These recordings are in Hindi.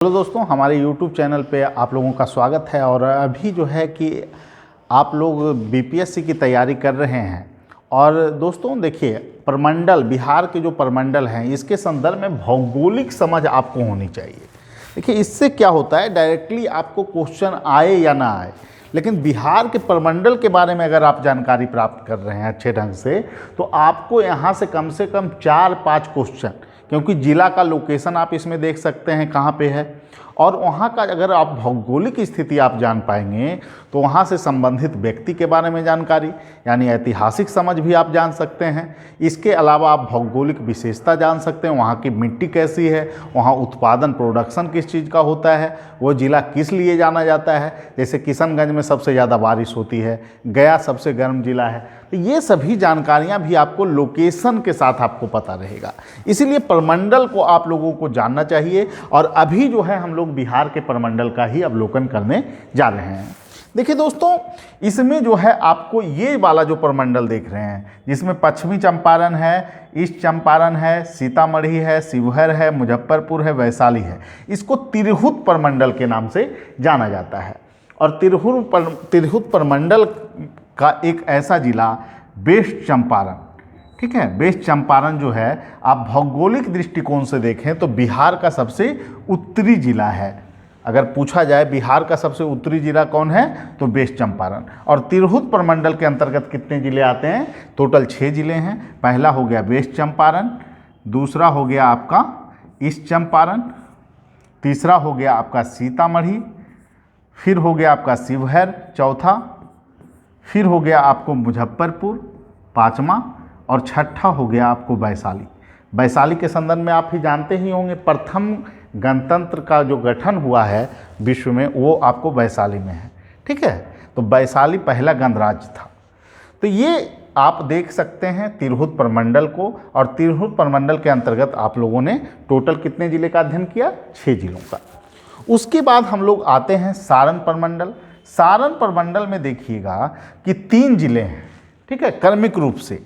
हेलो दोस्तों, हमारे YouTube चैनल पे आप लोगों का स्वागत है। और अभी जो है कि आप लोग बीपीएससी की तैयारी कर रहे हैं। और दोस्तों देखिए, प्रमंडल, बिहार के जो प्रमंडल हैं, इसके संदर्भ में भौगोलिक समझ आपको होनी चाहिए। देखिए, इससे क्या होता है, डायरेक्टली आपको क्वेश्चन आए या ना आए, लेकिन बिहार के प्रमंडल के बारे में अगर आप जानकारी प्राप्त कर रहे हैं अच्छे ढंग से, तो आपको यहाँ से कम 4-5 क्वेश्चन, क्योंकि ज़िला का लोकेशन आप इसमें देख सकते हैं कहाँ पे है, और वहाँ का अगर आप भौगोलिक स्थिति आप जान पाएंगे तो वहाँ से संबंधित व्यक्ति के बारे में जानकारी, यानी ऐतिहासिक समझ भी आप जान सकते हैं। इसके अलावा आप भौगोलिक विशेषता जान सकते हैं, वहाँ की मिट्टी कैसी है, वहाँ उत्पादन, प्रोडक्शन किस चीज़ का होता है, वो ज़िला किस लिए जाना जाता है। जैसे किशनगंज में सबसे ज़्यादा बारिश होती है, गया सबसे गर्म ज़िला है। तो ये सभी जानकारियाँ भी आपको लोकेशन के साथ आपको पता रहेगा। इसीलिए प्रमंडल को आप लोगों को जानना चाहिए। और अभी जो है हम लोग बिहार के प्रमंडल का ही अवलोकन करने जा रहे हैं। देखिए दोस्तों, इसमें जो है आपको ये वाला जो प्रमंडल देख रहे हैं, जिसमें पश्चिमी चंपारण है, ईस्ट चंपारण है, सीतामढ़ी है, शिवहर है, मुजफ्फरपुर है, वैशाली है, इसको तिरहुत प्रमंडल के नाम से जाना जाता है। और तिरहुत प्रमंडल का एक ऐसा जिला वेस्ट चंपारण, ठीक है, वेस्ट चंपारण जो है, आप भौगोलिक दृष्टिकोण से देखें तो बिहार का सबसे उत्तरी जिला है। अगर पूछा जाए बिहार का सबसे उत्तरी जिला कौन है, तो वेस्ट चंपारण। और तिरहुत प्रमंडल के अंतर्गत कितने जिले आते हैं? टोटल 6 जिले हैं। पहला हो गया वेस्ट चंपारण, दूसरा हो गया आपका ईस्ट चंपारण, तीसरा हो गया आपका सीतामढ़ी, फिर हो गया आपका शिवहर चौथा, फिर हो गया आपको मुजफ्फरपुर पाँचवा, और छठा हो गया आपको वैशाली। वैशाली के संदर्भ में आप ही जानते ही होंगे, प्रथम गणतंत्र का जो गठन हुआ है विश्व में, वो आपको वैशाली में है, ठीक है। तो वैशाली पहला गणराज्य था। तो ये आप देख सकते हैं तिरहुत प्रमंडल को। और तिरहुत प्रमंडल के अंतर्गत आप लोगों ने टोटल कितने जिले का अध्ययन किया? 6 जिलों का। उसके बाद हम लोग आते हैं सारण प्रमंडल। सारण प्रमंडल में देखिएगा कि 3 जिले हैं, ठीक है, क्रमिक रूप से,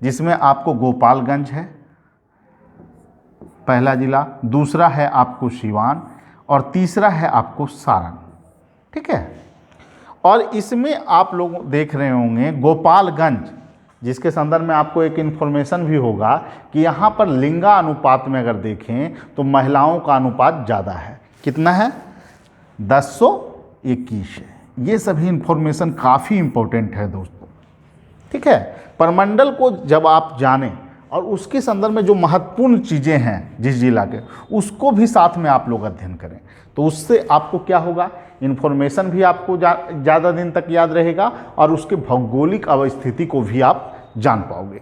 जिसमें आपको गोपालगंज है पहला जिला, दूसरा है आपको सिवान, और तीसरा है आपको सारण, ठीक है। और इसमें आप लोग देख रहे होंगे गोपालगंज, जिसके संदर्भ में आपको एक इन्फॉर्मेशन भी होगा कि यहाँ पर लिंगा अनुपात में अगर देखें तो महिलाओं का अनुपात ज़्यादा है। कितना है? 1021 है। ये सभी इन्फॉर्मेशन काफ़ी इम्पोर्टेंट है दोस्तों, ठीक है। प्रमंडल को जब आप जानें और उसके संदर्भ में जो महत्वपूर्ण चीज़ें हैं जिस जिला के, उसको भी साथ में आप लोग अध्ययन करें, तो उससे आपको क्या होगा, इन्फॉर्मेशन भी आपको ज़्यादा दिन तक याद रहेगा और उसके भौगोलिक अवस्थिति को भी आप जान पाओगे।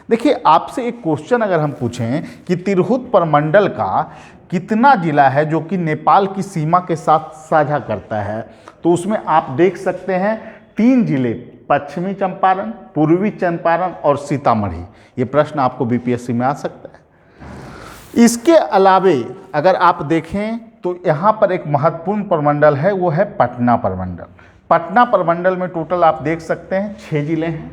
देखिए, आपसे एक क्वेश्चन अगर हम पूछें कि तिरहुत प्रमंडल का कितना जिला है जो कि नेपाल की सीमा के साथ साझा करता है, तो उसमें आप देख सकते हैं 3 जिले, पश्चिमी चंपारण, पूर्वी चंपारण और सीतामढ़ी। ये प्रश्न आपको बीपीएससी में आ सकता है। इसके अलावे अगर आप देखें तो यहाँ पर एक महत्वपूर्ण प्रमंडल है, वो है पटना प्रमंडल। पटना प्रमंडल में टोटल आप देख सकते हैं 6 जिले हैं।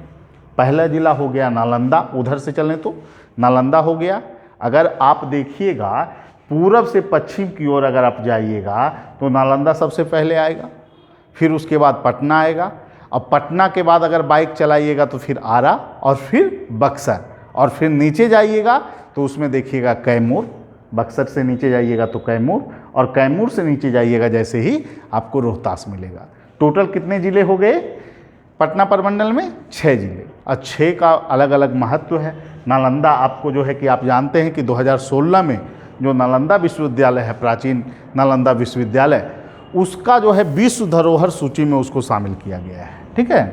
पहला जिला हो गया नालंदा, उधर से चलें तो नालंदा हो गया। अगर आप देखिएगा पूरब से पश्चिम की ओर अगर आप जाइएगा तो नालंदा सबसे पहले आएगा, फिर उसके बाद पटना आएगा, और पटना के बाद अगर बाइक चलाइएगा तो फिर आरा, और फिर बक्सर, और फिर नीचे जाइएगा तो उसमें देखिएगा कैमूर। बक्सर से नीचे जाइएगा तो कैमूर, और कैमूर से नीचे जाइएगा जैसे ही आपको रोहतास मिलेगा। टोटल कितने ज़िले हो गए पटना प्रमंडल में? 6 जिले। और 6 का अलग अलग महत्व है। नालंदा आपको जो है कि आप जानते हैं कि 2016 में जो नालंदा विश्वविद्यालय है, प्राचीन नालंदा विश्वविद्यालय, उसका जो है विश्व धरोहर सूची में उसको शामिल किया गया है, ठीक है।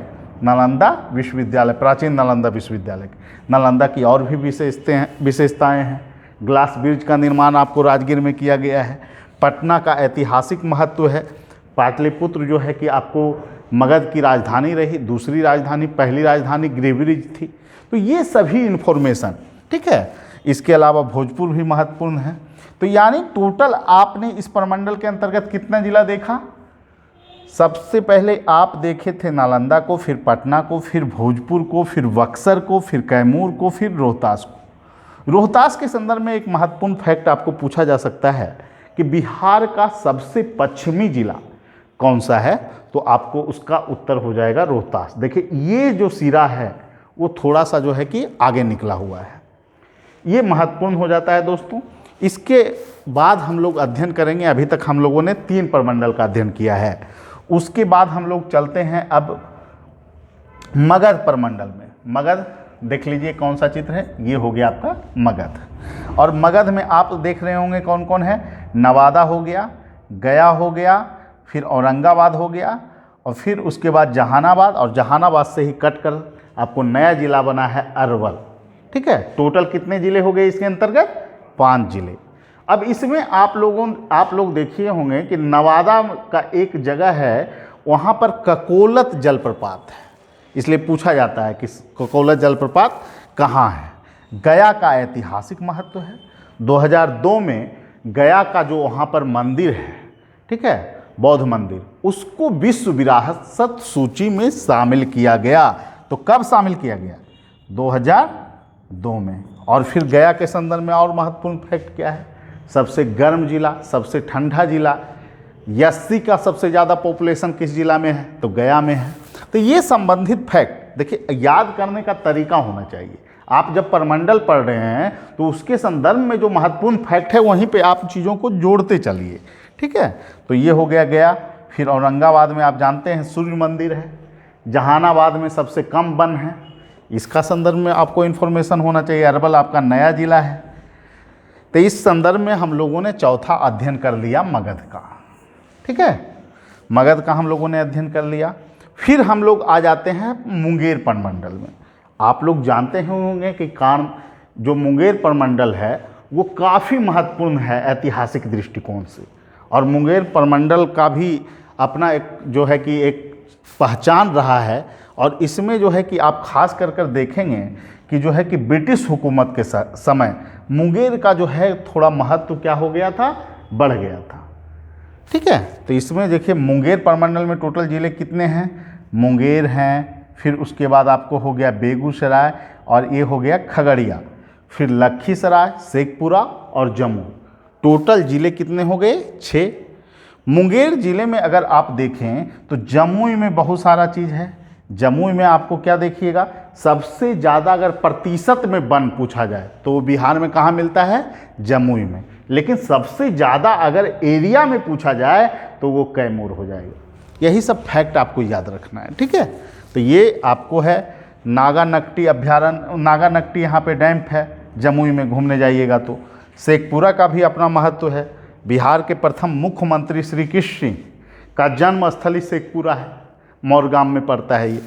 नालंदा विश्वविद्यालय, प्राचीन नालंदा विश्वविद्यालय। नालंदा की और भी विशेषताएं हैं। ग्लास ब्रिज का निर्माण आपको राजगीर में किया गया है। पटना का ऐतिहासिक महत्व है। पाटलिपुत्र जो है कि आपको मगध की राजधानी रही, दूसरी राजधानी, पहली राजधानी गिरिब्रिज थी। तो ये सभी इन्फॉर्मेशन, ठीक है। इसके अलावा भोजपुर भी महत्वपूर्ण है। तो यानी टोटल आपने इस प्रमंडल के अंतर्गत कितना जिला देखा? सबसे पहले आप देखे थे नालंदा को, फिर पटना को, फिर भोजपुर को, फिर बक्सर को, फिर कैमूर को, फिर रोहतास को। रोहतास के संदर्भ में एक महत्वपूर्ण फैक्ट आपको पूछा जा सकता है कि बिहार का सबसे पश्चिमी जिला कौन सा है, तो आपको उसका उत्तर हो जाएगा रोहतास। देखिए ये जो सिरा है वो थोड़ा सा जो है कि आगे निकला हुआ है, ये महत्वपूर्ण हो जाता है दोस्तों। इसके बाद हम लोग अध्ययन करेंगे, अभी तक हम लोगों ने 3 प्रमंडल का अध्ययन किया है। उसके बाद हम लोग चलते हैं अब मगध प्रमंडल में। मगध देख लीजिए कौन सा चित्र है, ये हो गया आपका मगध। और मगध में आप देख रहे होंगे कौन कौन है, नवादा हो गया, गया हो गया, फिर औरंगाबाद हो गया, और फिर उसके बाद जहानाबाद, और जहानाबाद से ही कट कर आपको नया जिला बना है अरवल। ठीक है, टोटल कितने ज़िले हो गए इसके अंतर्गत, 5 ज़िले। अब इसमें आप लोग देखिए होंगे कि नवादा का एक जगह है, वहाँ पर ककोलत जलप्रपात है, इसलिए पूछा जाता है कि ककोलत जलप्रपात कहाँ है। गया का ऐतिहासिक महत्व है। 2002 में गया का जो वहाँ पर मंदिर है, ठीक है, बौद्ध मंदिर, उसको विश्व विरासत सूची में शामिल किया गया। तो कब शामिल किया गया, 2002 में। और फिर गया के संदर्भ में और महत्वपूर्ण फैक्ट क्या है, सबसे गर्म जिला, सबसे ठंडा जिला, 80 का सबसे ज़्यादा पॉपुलेशन किस जिला में है, तो गया में है। तो ये संबंधित फैक्ट देखिए, याद करने का तरीका होना चाहिए। आप जब प्रमंडल पढ़ रहे हैं तो उसके संदर्भ में जो महत्वपूर्ण फैक्ट है वहीं पे आप चीज़ों को जोड़ते चलिए। ठीक है, तो ये हो गया गया। फिर औरंगाबाद में आप जानते हैं सूर्य मंदिर है। जहानाबाद में सबसे कम वन है, इसका संदर्भ में आपको इन्फॉर्मेशन होना चाहिए। अरवल आपका नया जिला है। तो इस संदर्भ में हम लोगों ने चौथा अध्ययन कर लिया मगध का। ठीक है, मगध का हम लोगों ने अध्ययन कर लिया। फिर हम लोग आ जाते हैं मुंगेर प्रमंडल में। आप लोग जानते होंगे कि जो मुंगेर प्रमंडल है वो काफ़ी महत्वपूर्ण है ऐतिहासिक दृष्टिकोण से, और मुंगेर प्रमंडल का भी अपना एक जो है कि एक पहचान रहा है। और इसमें जो है कि आप खास कर देखेंगे कि जो है कि ब्रिटिश हुकूमत के समय मुंगेर का जो है थोड़ा महत्व क्या हो गया था, बढ़ गया था। ठीक है, तो इसमें देखिए मुंगेर प्रमंडल में टोटल ज़िले कितने हैं, मुंगेर हैं, फिर उसके बाद आपको हो गया बेगूसराय, और ये हो गया खगड़िया, फिर लखीसराय, शेखपुरा और जम्मू। टोटल ज़िले कितने हो गए, 6। मुंगेर ज़िले में अगर आप देखें तो जमुई में बहुत सारा चीज़ है। जमुई में आपको क्या देखिएगा, सबसे ज़्यादा अगर प्रतिशत में वन पूछा जाए तो बिहार में कहाँ मिलता है, जमुई में। लेकिन सबसे ज़्यादा अगर एरिया में पूछा जाए तो वो कैमूर हो जाएगा। यही सब फैक्ट आपको याद रखना है। ठीक है, तो ये आपको है नागानकटी अभ्यारण्य, नागानकटी यहाँ पे डैम है, जमुई में घूमने जाइएगा तो। शेखपुरा का भी अपना महत्व है। बिहार के प्रथम मुख्यमंत्री श्री कृष्ण सिंह का जन्म स्थली शेखपुरा है, मौरगाम में पड़ता है ये।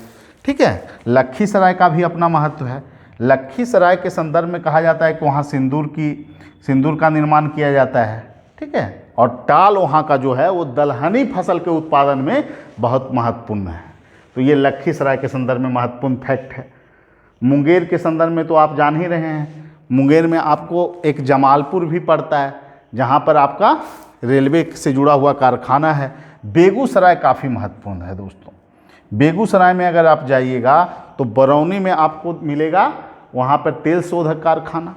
ठीक है, लखीसराय का भी अपना महत्व है। लखीसराय के संदर्भ में कहा जाता है कि वहाँ सिंदूर का निर्माण किया जाता है। ठीक है, और टाल वहाँ का जो है वो दलहनी फसल के उत्पादन में बहुत महत्वपूर्ण है। तो ये लखीसराय के संदर्भ में महत्वपूर्ण फैक्ट है। मुंगेर के संदर्भ में तो आप जान ही रहे हैं, मुंगेर में आपको एक जमालपुर भी पड़ता है, जहाँ पर आपका रेलवे से जुड़ा हुआ कारखाना है। बेगूसराय काफ़ी महत्वपूर्ण है दोस्तों। बेगूसराय में अगर आप जाइएगा तो बरौनी में आपको मिलेगा वहाँ पर तेल शोधक कारखाना,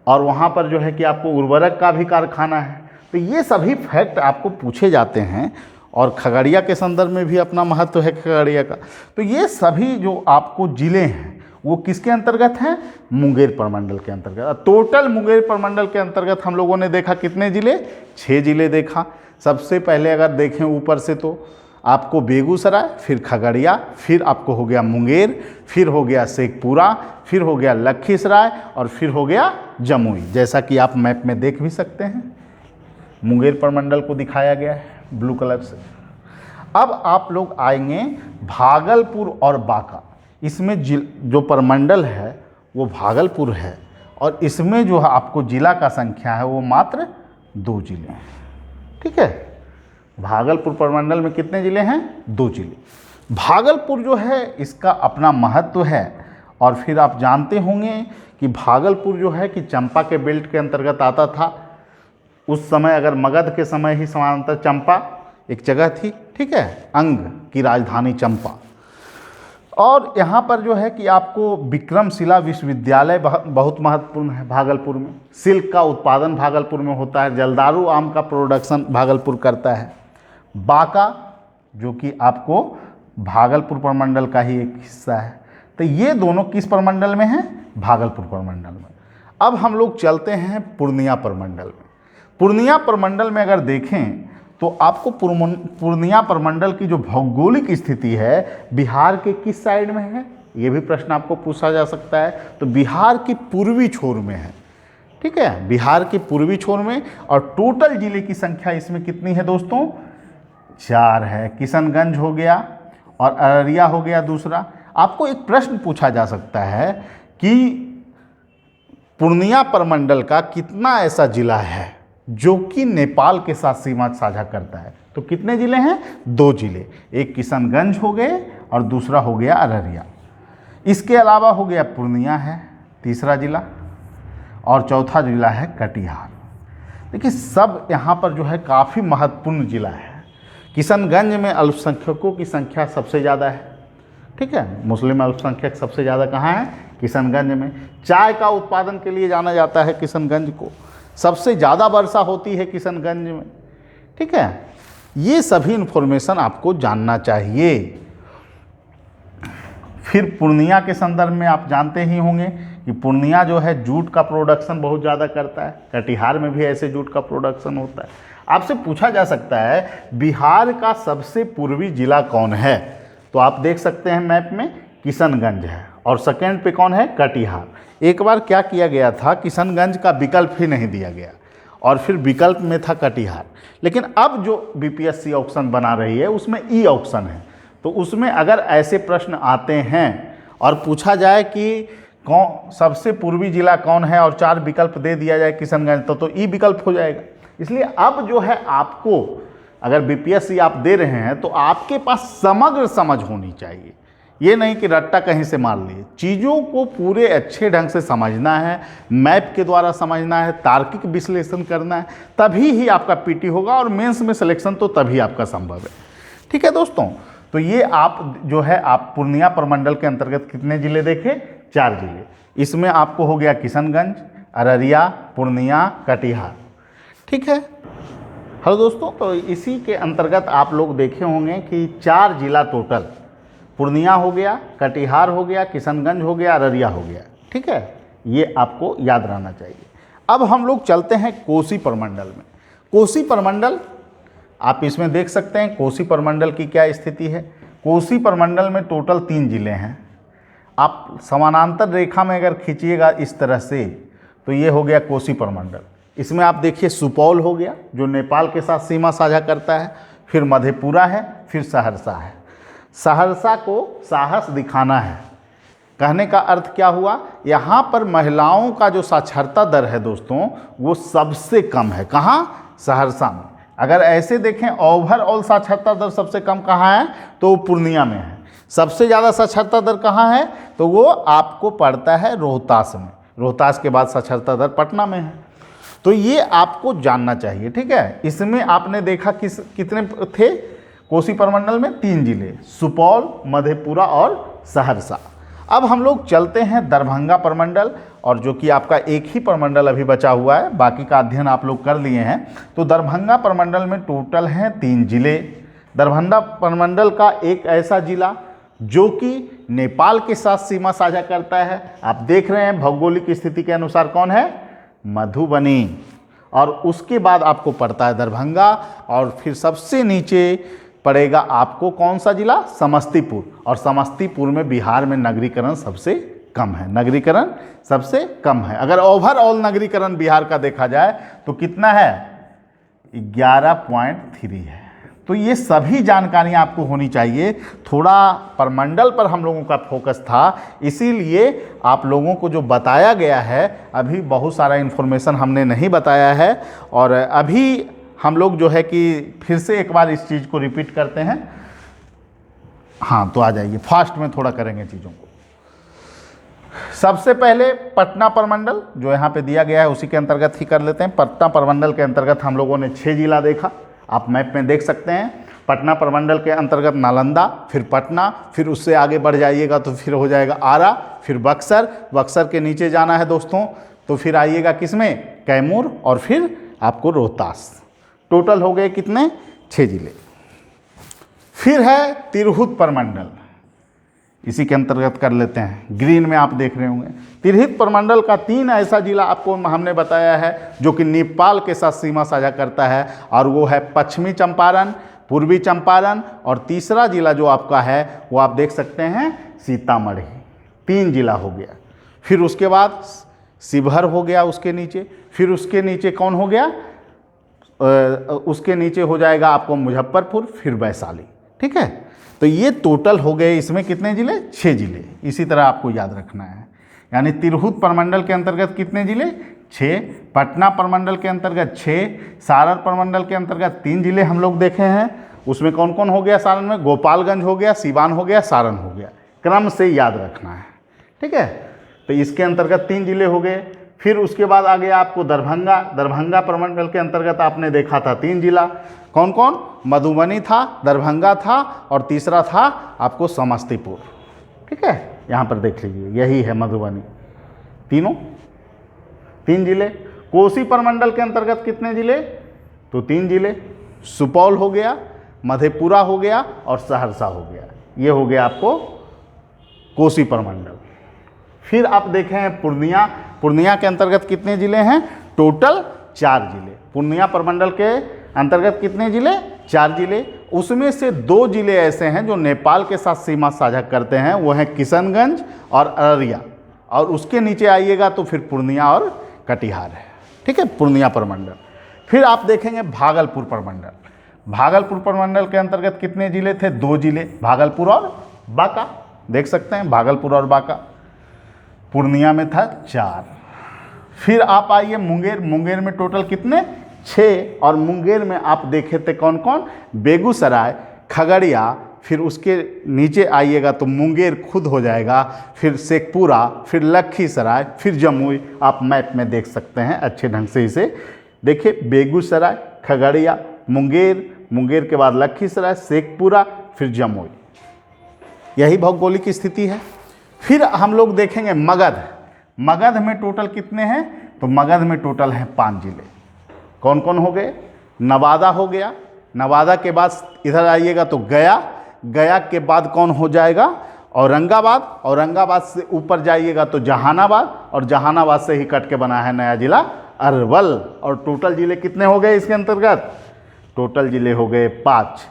और वहाँ पर जो है कि आपको उर्वरक का भी कारखाना है। तो ये सभी फैक्ट आपको पूछे जाते हैं। और खगड़िया के संदर्भ में भी अपना महत्व है खगड़िया का। तो ये सभी जो आपको ज़िले हैं वो किसके अंतर्गत हैं, मुंगेर प्रमंडल के अंतर्गत। टोटल मुंगेर प्रमंडल के अंतर्गत हम लोगों ने देखा कितने ज़िले, 6 ज़िले देखा। सबसे पहले अगर देखें ऊपर से तो आपको बेगूसराय, फिर खगड़िया, फिर आपको हो गया मुंगेर, फिर हो गया शेखपुरा, फिर हो गया लखीसराय, और फिर हो गया जमुई। जैसा कि आप मैप में देख भी सकते हैं, मुंगेर प्रमंडल को दिखाया गया है ब्लू कलर से। अब आप लोग आएंगे भागलपुर और बांका। इसमें जो प्रमंडल है वो भागलपुर है, और इसमें जो आपको जिला का संख्या है वो मात्र 2 ज़िले हैं। ठीक है, भागलपुर प्रमंडल में कितने ज़िले हैं, 2 ज़िले। भागलपुर जो है इसका अपना महत्व है। और फिर आप जानते होंगे कि भागलपुर जो है कि चंपा के बेल्ट के अंतर्गत आता था। उस समय अगर मगध के समय ही समानांतर चंपा एक जगह थी, ठीक है, अंग की राजधानी चंपा। और यहाँ पर जो है कि आपको विक्रमशिला विश्वविद्यालय बहुत महत्वपूर्ण है भागलपुर में। सिल्क का उत्पादन भागलपुर में होता है। जलदारू आम का प्रोडक्शन भागलपुर करता है। बांका जो कि आपको भागलपुर प्रमंडल का ही एक हिस्सा है। तो ये दोनों किस प्रमंडल में हैं? भागलपुर प्रमंडल में। अब हम लोग चलते हैं पूर्णिया प्रमंडल में। पूर्णिया प्रमंडल में अगर देखें तो आपको पूर्णिया प्रमंडल की जो भौगोलिक स्थिति है बिहार के किस साइड में है, ये भी प्रश्न आपको पूछा जा सकता है। तो बिहार की पूर्वी छोर में है, ठीक है, बिहार के पूर्वी छोर में। और टोटल जिले की संख्या इसमें कितनी है दोस्तों? 4 है। किशनगंज हो गया और अररिया हो गया दूसरा। आपको एक प्रश्न पूछा जा सकता है कि पूर्णिया प्रमंडल का कितना ऐसा जिला है जो कि नेपाल के साथ सीमा साझा करता है? तो कितने जिले हैं? 2 जिले, एक किशनगंज हो गए और दूसरा हो गया अररिया। इसके अलावा हो गया पूर्णिया है तीसरा जिला और चौथा जिला है कटिहार। देखिए सब यहाँ पर जो है काफ़ी महत्वपूर्ण जिला है। किशनगंज में अल्पसंख्यकों की संख्या सबसे ज़्यादा है, ठीक है, मुस्लिम अल्पसंख्यक सबसे ज़्यादा कहाँ है? किशनगंज में। चाय का उत्पादन के लिए जाना जाता है किशनगंज को। सबसे ज़्यादा वर्षा होती है किशनगंज में, ठीक है। ये सभी इन्फॉर्मेशन आपको जानना चाहिए। फिर पूर्णिया के संदर्भ में आप जानते ही होंगे कि पूर्णिया जो है जूट का प्रोडक्शन बहुत ज़्यादा करता है। कटिहार में भी ऐसे जूट का प्रोडक्शन होता है। आपसे पूछा जा सकता है बिहार का सबसे पूर्वी जिला कौन है? तो आप देख सकते हैं मैप में किशनगंज है और सेकेंड पे कौन है? कटिहार। एक बार क्या किया गया था, किशनगंज का विकल्प ही नहीं दिया गया और फिर विकल्प में था कटिहार। लेकिन अब जो बीपीएससी ऑप्शन बना रही है उसमें ई ऑप्शन है। तो उसमें अगर ऐसे प्रश्न आते हैं और पूछा जाए कि कौन सबसे पूर्वी जिला कौन है और 4 विकल्प दे दिया जाए किशनगंज, तो ई विकल्प हो जाएगा। इसलिए अब जो है आपको अगर बीपीएससी आप दे रहे हैं तो आपके पास समग्र समझ होनी चाहिए। ये नहीं कि रट्टा कहीं से मार लिए। चीज़ों को पूरे अच्छे ढंग से समझना है, मैप के द्वारा समझना है, तार्किक विश्लेषण करना है, तभी ही आपका पीटी होगा और मेंस में सिलेक्शन तो तभी आपका संभव है, ठीक है दोस्तों। तो ये आप जो है आप पूर्णिया प्रमंडल के अंतर्गत कितने जिले देखे? 4 जिले। इसमें आपको हो गया किशनगंज, अररिया, पूर्णिया, कटिहार, ठीक है। हेलो दोस्तों, तो इसी के अंतर्गत आप लोग देखे होंगे कि 4 जिला टोटल, पूर्णिया हो गया, कटिहार हो गया, किशनगंज हो गया, अररिया हो गया, ठीक है। ये आपको याद रहना चाहिए। अब हम लोग चलते हैं कोसी प्रमंडल में। कोसी प्रमंडल आप इसमें देख सकते हैं कोसी प्रमंडल की क्या स्थिति है। कोसी प्रमंडल में टोटल 3 जिले हैं। आप समानांतर रेखा में अगर खींचिएगा इस तरह से तो ये हो गया कोसी प्रमंडल। इसमें आप देखिए सुपौल हो गया जो नेपाल के साथ सीमा साझा करता है, फिर मधेपुरा है, फिर सहरसा है। सहरसा को साहस दिखाना है, कहने का अर्थ क्या हुआ? यहाँ पर महिलाओं का जो साक्षरता दर है दोस्तों वो सबसे कम है। कहाँ? सहरसा में। अगर ऐसे देखें ओवरऑल साक्षरता दर सबसे कम कहाँ है तो पूर्णिया में है। सबसे ज़्यादा साक्षरता दर कहाँ है तो वो आपको पड़ता है रोहतास में। रोहतास के बाद साक्षरता दर पटना में है। तो ये आपको जानना चाहिए, ठीक है। इसमें आपने देखा कितने थे कोसी प्रमंडल में? 3 जिले, सुपौल, मधेपुरा और सहरसा। अब हम लोग चलते हैं दरभंगा प्रमंडल, और जो कि आपका एक ही प्रमंडल अभी बचा हुआ है, बाकी का अध्ययन आप लोग कर लिए हैं। तो दरभंगा प्रमंडल में टोटल हैं 3 जिले। दरभंगा प्रमंडल का एक ऐसा जिला जो कि नेपाल के साथ सीमा साझा करता है। आप देख रहे हैं भौगोलिक स्थिति के अनुसार कौन है? मधुबनी। और उसके बाद आपको पड़ता है दरभंगा, और फिर सबसे नीचे पड़ेगा आपको कौन सा जिला? समस्तीपुर। और समस्तीपुर में बिहार में नगरीकरण सबसे कम है। नगरीकरण सबसे कम है। अगर ओवरऑल नगरीकरण बिहार का देखा जाए तो कितना है? 11.3 है। तो ये सभी जानकारियां आपको होनी चाहिए। थोड़ा प्रमंडल पर हम लोगों का फोकस था, इसीलिए आप लोगों को जो बताया गया है, अभी बहुत सारा इन्फॉर्मेशन हमने नहीं बताया है। और अभी हम लोग जो है कि फिर से एक बार इस चीज़ को रिपीट करते हैं। हाँ, तो आ जाइए, फास्ट में थोड़ा करेंगे चीज़ों को। सबसे पहले पटना प्रमंडल जो यहाँ पे दिया गया है उसी के अंतर्गत ही कर लेते हैं। पटना प्रमंडल के अंतर्गत हम लोगों ने 6 जिला देखा, आप मैप में देख सकते हैं। पटना प्रमंडल के अंतर्गत नालंदा, फिर पटना, फिर उससे आगे बढ़ जाइएगा तो फिर हो जाएगा आरा, फिर बक्सर, बक्सर के नीचे जाना है दोस्तों तो फिर आइएगा किसमें, कैमूर, और फिर आपको रोहतास। टोटल हो गए कितने, 6 जिले। फिर है तिरहुत प्रमंडल, इसी के अंतर्गत कर लेते हैं, ग्रीन में आप देख रहे होंगे। तिरहुत प्रमंडल का 3 ऐसा जिला आपको हमने बताया है जो कि नेपाल के साथ सीमा साझा करता है, और वो है पश्चिमी चंपारण, पूर्वी चंपारण, और तीसरा जिला जो आपका है वो आप देख सकते हैं सीतामढ़ी। 3 जिला हो गया। फिर उसके बाद शिवहर हो गया उसके नीचे, फिर उसके नीचे कौन हो गया, उसके नीचे हो जाएगा आपको मुजफ्फरपुर, फिर वैशाली। ठीक है, तो ये टोटल हो गए इसमें कितने जिले, 6 जिले। इसी तरह आपको याद रखना है, यानी तिरहुत प्रमंडल के अंतर्गत कितने जिले, 6, पटना प्रमंडल के अंतर्गत 6, सारण प्रमंडल के अंतर्गत 3 जिले हम लोग देखे हैं। उसमें कौन कौन हो गया सारण में, गोपालगंज हो गया, सिवान हो गया, सारण हो गया, क्रम से याद रखना है। ठीक है, तो इसके अंतर्गत 3 जिले हो गए। फिर उसके बाद आ गया आपको दरभंगा, दरभंगा प्रमंडल के अंतर्गत आपने देखा था 3 जिला, कौन कौन, मधुबनी था, दरभंगा था, और तीसरा था आपको समस्तीपुर। ठीक है, यहाँ पर देख लीजिए, यही है मधुबनी, 3 जिले। कोसी प्रमंडल के अंतर्गत कितने जिले, तो 3 जिले, सुपौल हो गया, मधेपुरा हो गया, और सहरसा हो गया। ये हो गया आपको कोसी प्रमंडल। फिर आप देखें पूर्णिया, पूर्णिया के अंतर्गत कितने जिले हैं, टोटल 4 जिले। पूर्णिया प्रमंडल के अंतर्गत कितने जिले, 4 जिले। उसमें से 2 जिले ऐसे हैं जो नेपाल के साथ सीमा साझा करते हैं, वो हैं किशनगंज और अररिया, और उसके नीचे आइएगा तो फिर पूर्णिया और कटिहार है। ठीक है, पूर्णिया प्रमंडल। फिर आप देखेंगे भागलपुर प्रमंडल। भागलपुर प्रमंडल के अंतर्गत कितने जिले थे, 2 जिले, भागलपुर और बांका, देख सकते हैं भागलपुर और बांका। पूर्णिया में था 4। फिर आप आइए मुंगेर, मुंगेर में टोटल कितने, 6, और मुंगेर में आप देखे थे कौन कौन, बेगूसराय, खगड़िया, फिर उसके नीचे आइएगा तो मुंगेर खुद हो जाएगा, फिर शेखपुरा, फिर लखीसराय, फिर जमुई। आप मैप में देख सकते हैं अच्छे ढंग से इसे देखिए, बेगूसराय, खगड़िया, मुंगेर, मुंगेर के बाद लखीसराय, शेखपुरा, फिर जमुई। यही भौगोलिक स्थिति है। फिर हम लोग देखेंगे मगध। मगध में टोटल कितने हैं, तो मगध में टोटल हैं 5 जिले। कौन कौन हो गए, नवादा हो गया, नवादा के बाद इधर आइएगा तो गया, गया के बाद कौन हो जाएगा, औरंगाबाद, औरंगाबाद से ऊपर जाइएगा तो जहानाबाद, और जहानाबाद से ही कट के बना है नया जिला अरवल। और टोटल जिले कितने हो गए इसके अंतर्गत, टोटल जिले हो गए 5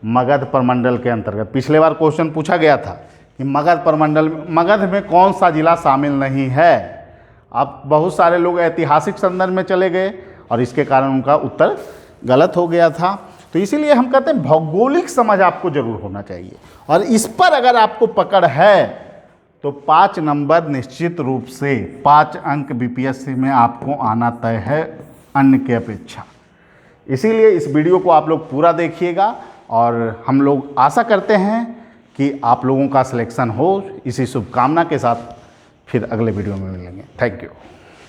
मगध प्रमंडल के अंतर्गत। पिछले बार क्वेश्चन पूछा गया था कि मगध प्रमंडल, मगध में कौन सा जिला शामिल नहीं है। अब बहुत सारे लोग ऐतिहासिक संदर्भ में चले गए और इसके कारण उनका उत्तर गलत हो गया था। तो इसीलिए हम कहते हैं भौगोलिक समझ आपको जरूर होना चाहिए, और इस पर अगर आपको पकड़ है तो 5 नंबर निश्चित रूप से, 5 अंक बीपीएससी में आपको आना तय है अन्य के अपेक्षा। इसीलिए इस वीडियो को आप लोग पूरा देखिएगा, और हम लोग आशा करते हैं कि आप लोगों का सिलेक्शन हो। इसी शुभकामना के साथ फिर अगले वीडियो में मिलेंगे। Thank you.